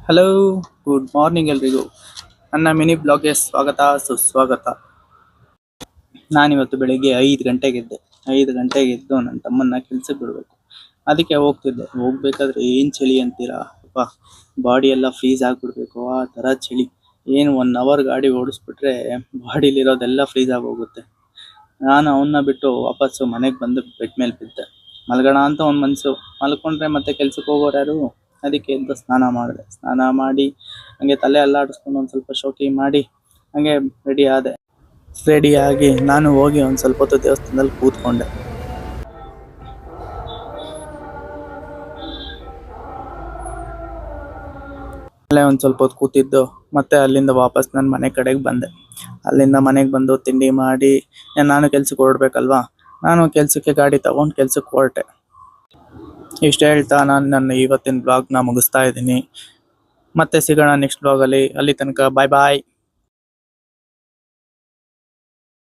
Hello, good morning ಎಲ್ರಿಗೂ. ನನ್ನ mini ಬ್ಲಾಗ್ಗೆ ಸ್ವಾಗತ ಸುಸ್ವಾಗತ. ನಾನಿವತ್ತು ಬೆಳಿಗ್ಗೆ 5 ಗಂಟೆಗೆ ಎದ್ದೆ. 5 ಗಂಟೆಗೆ ಎದ್ದು ನನ್ನ ತಮ್ಮನ್ನ ಕೆಲ್ಸಕ್ಕೆ ಬಿಡಬೇಕು. ಅದಕ್ಕೆ ಹೋಗ್ತಿದ್ದೆ. ಹೋಗ್ಬೇಕಾದ್ರೆ ಏನ್ ಚಳಿ ಅಂತೀರಾ ಅಪ್ಪ, ಬಾಡಿ ಎಲ್ಲ ಫ್ರೀಸ್ ಆಗ್ಬಿಡ್ಬೇಕು ಆ ತರ ಚಳಿ. ಏನು 1 ಅವರ್ ಗಾಡಿ ಓಡಿಸ್ಬಿಟ್ರೆ ಬಾಡಿಲಿರೋದೆಲ್ಲ ಫ್ರೀಸ್ ಆಗೋಗುತ್ತೆ. ನಾನು ಅವನ್ನ ಬಿಟ್ಟು ವಾಪಸ್ಸು ಮನೆಗೆ ಬಂದು ಬೆಡ್ ಮೇಲೆ ಬಿದ್ದೆ. ಮಲ್ಗೋಣ ಅಂತ ಒಂದು ಮನ್ಸು, ಮಲ್ಕೊಂಡ್ರೆ ಮತ್ತೆ ಕೆಲ್ಸಕ್ಕೆ ಹೋಗೋರು ಯಾರು. ಅದಕ್ಕೆ ಎದ್ದು ಸ್ನಾನ ಮಾಡಿದೆ. ಸ್ನಾನ ಮಾಡಿ ಹಂಗೆ ತಲೆ ಅಲ್ಲಾಡಿಸ್ಕೊಂಡು ಒಂದು ಸ್ವಲ್ಪ ಶೋಕಿ ಮಾಡಿ ಹಂಗೆ ರೆಡಿಯಾಗಿ ನಾನು ಹೋಗಿ ಒಂದು ಸ್ವಲ್ಪ ಹೊತ್ತು ದೇವಸ್ಥಾನದಲ್ಲಿ ಕೂತ್ಕೊಂಡೆ. ಅಲ್ಲೇ ಒಂದು ಸ್ವಲ್ಪ ಹೊತ್ತು ಕೂತಿದ್ದು ಮತ್ತೆ ಅಲ್ಲಿಂದ ವಾಪಸ್ ನನ್ನ ಮನೆ ಕಡೆಗೆ ಬಂದೆ. ಅಲ್ಲಿಂದ ಮನೆಗೆ ಬಂದು ತಿಂಡಿ ಮಾಡಿ ನಾನು ಕೆಲ್ಸಕ್ಕೆ ಹೊರಡ್ಬೇಕಲ್ವಾ, ನಾನು ಕೆಲ್ಸಕ್ಕೆ ಗಾಡಿ ತಗೊಂಡು ಕೆಲ್ಸಕ್ಕೆ ಹೊರಟೆ. ಇಷ್ಟ ಹೇಳ್ತಾ ನಾನು ನನ್ನ ಇವತ್ತಿನ ಬ್ಲಾಗ್ನ ಮುಗಿಸ್ತಾ ಇದ್ದೀನಿ. ಮತ್ತೆ ಸಿಗೋಣ ನೆಕ್ಸ್ಟ್ ಬ್ಲಾಗಲ್ಲಿ. ಅಲ್ಲಿ ತನಕ ಬಾಯ್ ಬಾಯ್.